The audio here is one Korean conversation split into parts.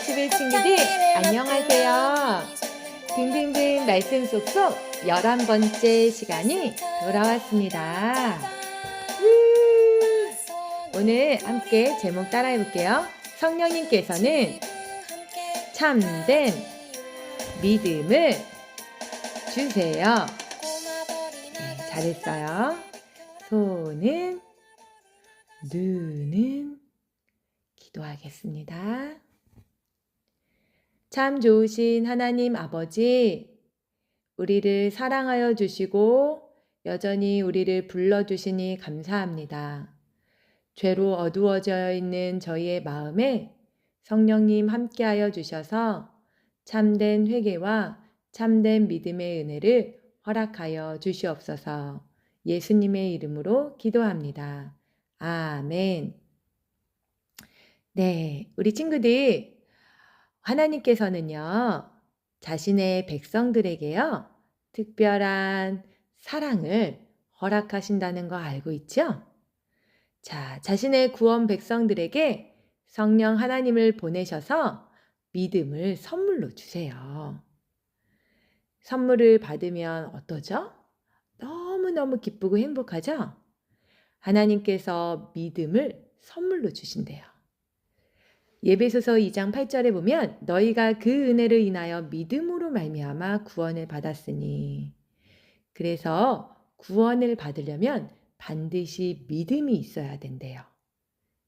유치부 친구들 안녕하세요. 빙빙빙 말씀 쏙쏙 11번째 시간이 돌아왔습니다. 오늘 함께 제목 따라해 볼게요. 성령님께서는 참된 믿음을 주세요. 네, 잘했어요. 손은 눈은 기도하겠습니다. 참 좋으신 하나님 아버지, 우리를 사랑하여 주시고 여전히 우리를 불러주시니 감사합니다. 죄로 어두워져 있는 저희의 마음에 성령님 함께하여 주셔서 참된 회개와 참된 믿음의 은혜를 허락하여 주시옵소서. 예수님의 이름으로 기도합니다. 아멘. 네, 우리 친구들, 하나님께서는요, 자신의 백성들에게요, 특별한 사랑을 허락하신다는 거 알고 있죠? 자, 자신의 구원 백성들에게 성령 하나님을 보내셔서 믿음을 선물로 주세요. 선물을 받으면 어떠죠? 너무너무 기쁘고 행복하죠? 하나님께서 믿음을 선물로 주신대요. 예배소서 2장 8절에 보면 너희가 그 은혜를 인하여 믿음으로 말미암아 구원을 받았으니, 그래서 구원을 받으려면 반드시 믿음이 있어야 된대요.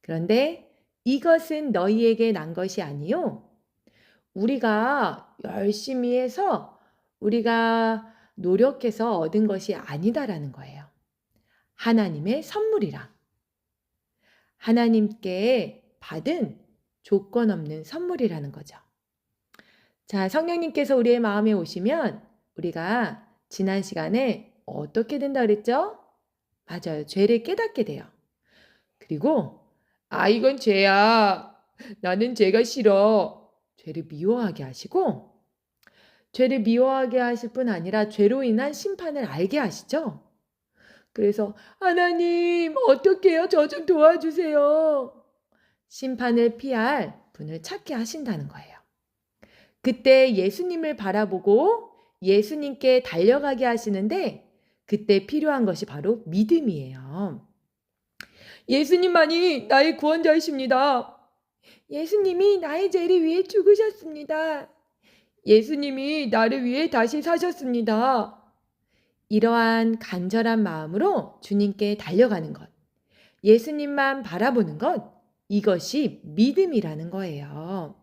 그런데 이것은 너희에게 난 것이 아니요, 우리가 열심히 해서 우리가 노력해서 얻은 것이 아니다라는 거예요. 하나님의 선물이라. 하나님께 받은 조건 없는 선물이라는 거죠. 자, 성령님께서 우리의 마음에 오시면 우리가 지난 시간에 어떻게 된다 그랬죠? 맞아요. 죄를 깨닫게 돼요. 그리고 이건 죄야. 나는 죄가 싫어. 죄를 미워하게 하시고, 죄를 미워하게 하실 뿐 아니라 죄로 인한 심판을 알게 하시죠. 그래서 하나님 어떡해요? 저 좀 도와주세요. 심판을 피할 분을 찾게 하신다는 거예요. 그때 예수님을 바라보고 예수님께 달려가게 하시는데, 그때 필요한 것이 바로 믿음이에요. 예수님만이 나의 구원자이십니다. 예수님이 나의 죄를 위해 죽으셨습니다. 예수님이 나를 위해 다시 사셨습니다. 이러한 간절한 마음으로 주님께 달려가는 것, 예수님만 바라보는 것, 이것이 믿음이라는 거예요.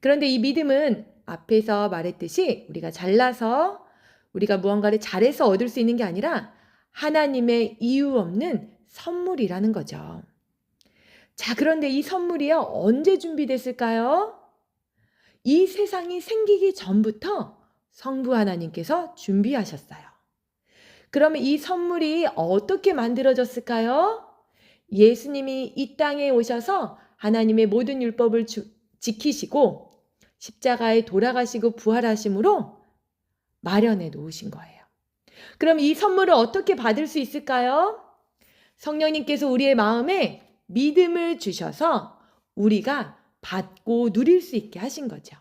그런데 이 믿음은 앞에서 말했듯이 우리가 잘나서 우리가 무언가를 잘해서 얻을 수 있는 게 아니라 하나님의 이유 없는 선물이라는 거죠. 자, 그런데 이 선물이요, 언제 준비됐을까요? 이 세상이 생기기 전부터 성부 하나님께서 준비하셨어요. 그러면 이 선물이 어떻게 만들어졌을까요? 예수님이 이 땅에 오셔서 하나님의 모든 율법을 지키시고 십자가에 돌아가시고 부활하심으로 마련해 놓으신 거예요. 그럼 이 선물을 어떻게 받을 수 있을까요? 성령님께서 우리의 마음에 믿음을 주셔서 우리가 받고 누릴 수 있게 하신 거죠.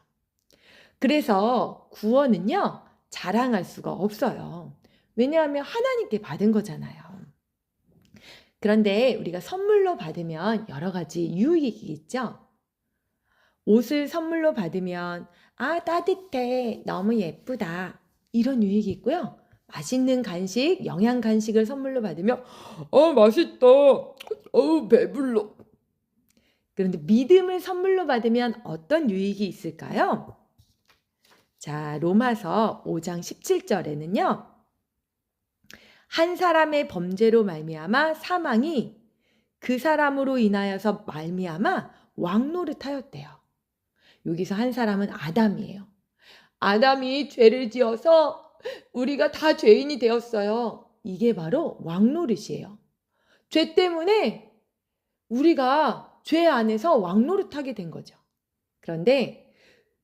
그래서 구원은요, 자랑할 수가 없어요. 왜냐하면 하나님께 받은 거잖아요. 그런데 우리가 선물로 받으면 여러 가지 유익이 있죠. 옷을 선물로 받으면 따뜻해, 너무 예쁘다, 이런 유익이 있고요. 맛있는 간식, 영양 간식을 선물로 받으면 맛있다, 배불러. 그런데 믿음을 선물로 받으면 어떤 유익이 있을까요? 자, 로마서 5장 17절에는요. 한 사람의 범죄로 말미암아 사망이 그 사람으로 인하여서 말미암아 왕노릇하였대요. 여기서 한 사람은 아담이에요. 아담이 죄를 지어서 우리가 다 죄인이 되었어요. 이게 바로 왕노릇이에요. 죄 때문에 우리가 죄 안에서 왕노릇하게 된 거죠. 그런데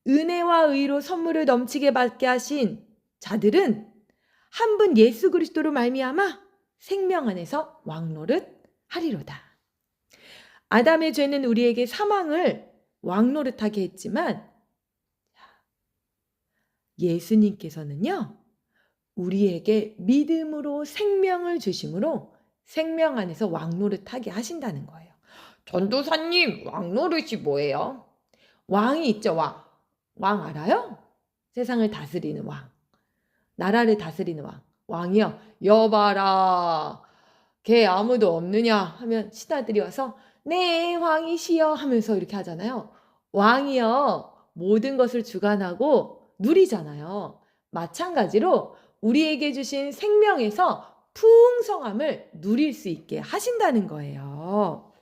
은혜와 의로 선물을 넘치게 받게 하신 자들은 한 분 예수 그리스도로 말미암아 생명 안에서 왕노릇 하리로다. 아담의 죄는 우리에게 사망을 왕 노릇하게 했지만 예수님께서는요, 우리에게 믿음으로 생명을 주심으로 생명 안에서 왕 노릇하게 하신다는 거예요. 전도사님, 왕 노릇이 뭐예요? 왕이 있죠, 왕. 왕 알아요? 세상을 다스리는 왕. 나라를 다스리는 왕. 왕이요. 여봐라. 걔 아무도 없느냐 하면 신하들이 와서 네, 왕이시여 하면서 이렇게 하잖아요. 왕이요. 모든 것을 주관하고 누리잖아요. 마찬가지로 우리에게 주신 생명에서 풍성함을 누릴 수 있게 하신다는 거예요.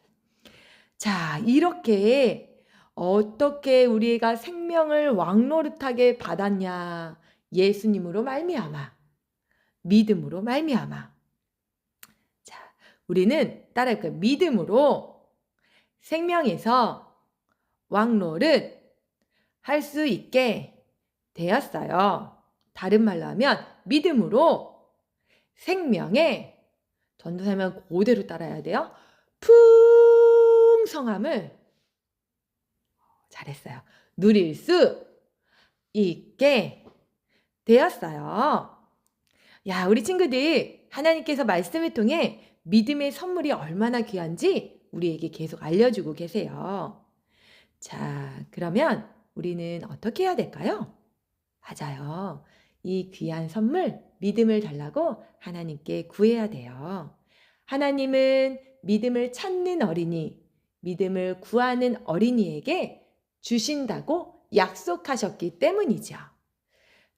자, 이렇게 어떻게 우리가 생명을 왕노릇하게 받았냐? 예수님으로 말미암아, 믿음으로 말미암아. 자, 우리는 따라할까요? 믿음으로 생명에서 왕노릇 할 수 있게 되었어요. 다른 말로 하면 믿음으로 생명의, 전도사면 그대로 따라야 돼요. 풍성함을, 잘했어요, 누릴 수 있게 되었어요. 야, 우리 친구들, 하나님께서 말씀을 통해 믿음의 선물이 얼마나 귀한지 우리에게 계속 알려주고 계세요. 자, 그러면 우리는 어떻게 해야 될까요? 맞아요. 이 귀한 선물, 믿음을 달라고 하나님께 구해야 돼요. 하나님은 믿음을 찾는 어린이, 믿음을 구하는 어린이에게 주신다고 약속하셨기 때문이죠.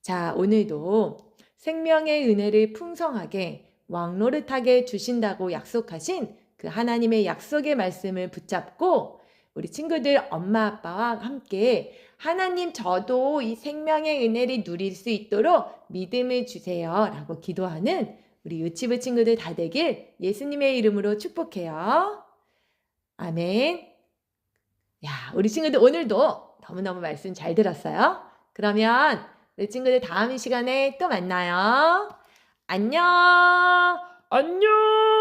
자, 오늘도 생명의 은혜를 풍성하게 왕노릇하게 주신다고 약속하신 그 하나님의 약속의 말씀을 붙잡고 우리 친구들 엄마 아빠와 함께 하나님, 저도 이 생명의 은혜를 누릴 수 있도록 믿음을 주세요 라고 기도하는 우리 유치부 친구들 다 되길 예수님의 이름으로 축복해요. 아멘. 야, 우리 친구들 오늘도 너무너무 말씀 잘 들었어요. 그러면 우리 친구들 다음 시간에 또 만나요. 안녕. 안녕.